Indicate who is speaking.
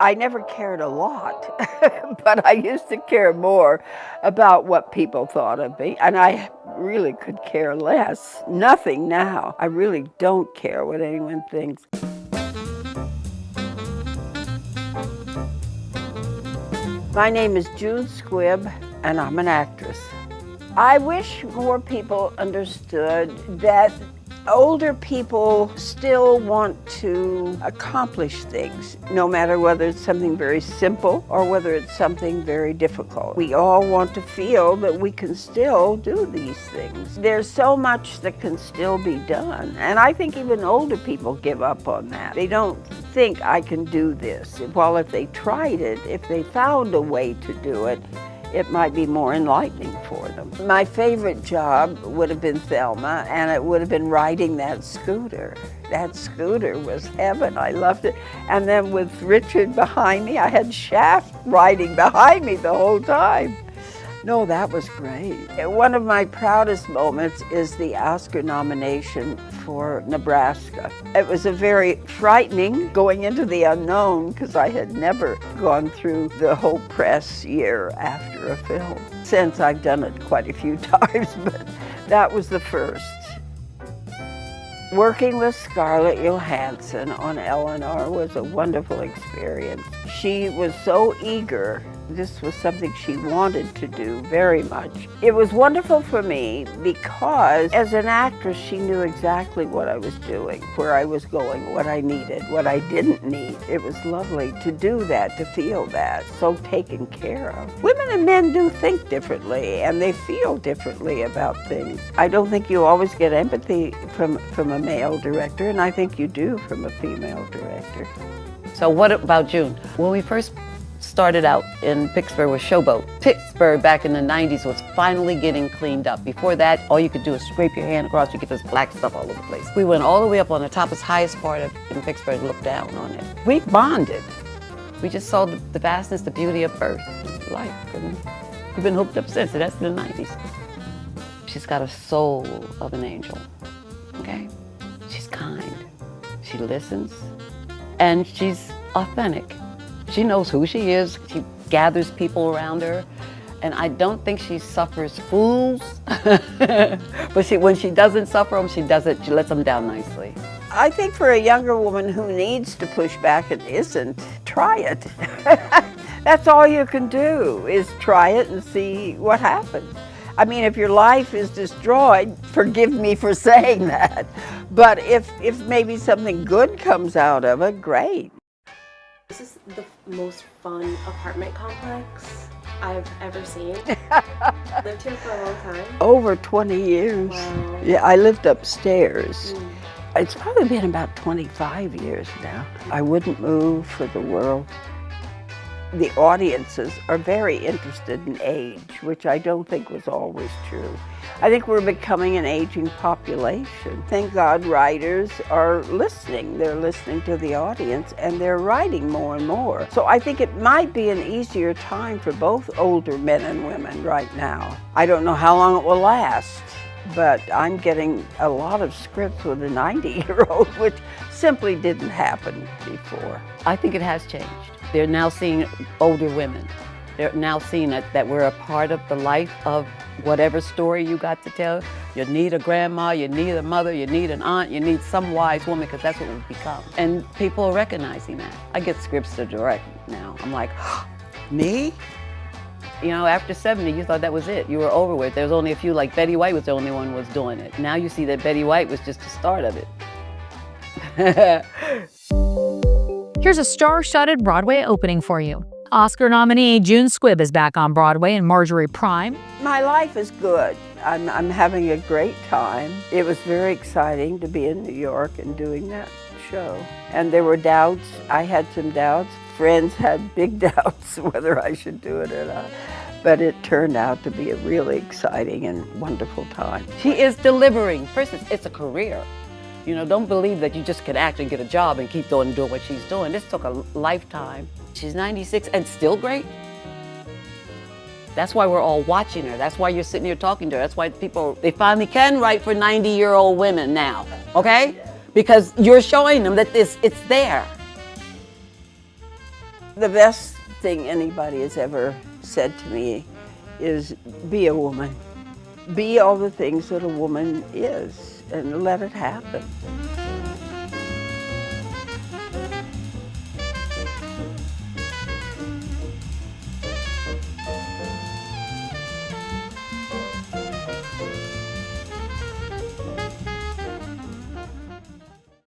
Speaker 1: I never cared a lot, but I used to care more about what people thought of me, and I really could care less. Nothing now. I really don't care what anyone thinks. My name is June Squibb, and I'm an actress. I wish more people understood that older people still want to accomplish things, no matter whether it's something very simple or whether it's something very difficult. We all want to feel that we can still do these things. There's so much that can still be done, and I think even older people give up on that. They don't think I can do this. Well, if they tried it, if they found a way to do it, it might be more enlightening for them. My favorite job would have been Thelma, and it would have been riding that scooter. That scooter was heaven. I loved it. And then with Richard behind me, I had Shaft riding behind me the whole time. No, that was great. One of my proudest moments is the Oscar nomination for Nebraska. It was a very frightening going into the unknown because I had never gone through the whole press year after a film. Since I've done it quite a few times, but that was the first. Working with Scarlett Johansson on Eleanor was a wonderful experience. She was so eager. This was something she wanted to do very much. It was wonderful for me because as an actress, she knew exactly what I was doing, where I was going, what I needed, what I didn't need. It was lovely to do that, to feel that, so taken care of. Women and men do think differently and they feel differently about things. I don't think you always get empathy from a male director, and I think you do from a female director.
Speaker 2: So what about June? When we first started out in Pittsburgh with Showboat. Pittsburgh back in the 90s was finally getting cleaned up. Before that, all you could do is scrape your hand across, you get this black stuff all over the place. We went all the way up on the topest, highest part in Pittsburgh and looked down on it. We bonded. We just saw the vastness, the beauty of Earth, life. And we've been hooked up since, and that's in the 90s. She's got a soul of an angel, okay? She's kind, she listens, and she's authentic. She knows who she is. She gathers people around her. And I don't think she suffers fools. But when she doesn't suffer them, she lets them down nicely.
Speaker 1: I think for a younger woman who needs to push back and isn't, try it. That's all you can do, is try it and see what happens. I mean, if your life is destroyed, forgive me for saying that. But if maybe something good comes out of it, great.
Speaker 3: This is the most fun apartment complex I've ever seen. Lived here for a long time.
Speaker 1: Over 20 years.
Speaker 3: Wow.
Speaker 1: Yeah, I lived upstairs. It's probably been about 25 years now. I wouldn't move for the world. The audiences are very interested in age, which I don't think was always true. I think we're becoming an aging population. Thank God writers are listening. They're listening to the audience and they're writing more and more. So I think it might be an easier time for both older men and women right now. I don't know how long it will last, but I'm getting a lot of scripts with a 90-year-old, which simply didn't happen before.
Speaker 2: I think it has changed. They're now seeing older women. They're now seeing that we're a part of the life of whatever story you got to tell. You need a grandma, you need a mother, you need an aunt, you need some wise woman, because that's what we've become. And people are recognizing that. I get scripts to direct now. I'm like, me? You know, after 70, you thought that was it. You were over with. There was only a few, like Betty White was the only one who was doing it. Now you see that Betty White was just the start of it.
Speaker 4: Here's a star-studded Broadway opening for you. Oscar nominee June Squibb is back on Broadway in Marjorie Prime.
Speaker 1: My life is good. I'm having a great time. It was very exciting to be in New York and doing that show. And there were doubts. I had some doubts. Friends had big doubts whether I should do it or not. But it turned out to be a really exciting and wonderful time.
Speaker 2: She is delivering. First, it's a career. You know, don't believe that you just can act and get a job and keep doing what she's doing. This took a lifetime. She's 96 and still great. That's why we're all watching her. That's why you're sitting here talking to her. That's why they finally can write for 90-year-old women now, okay? Because you're showing them that it's there.
Speaker 1: The best thing anybody has ever said to me is be a woman. Be all the things that a woman is and let it happen.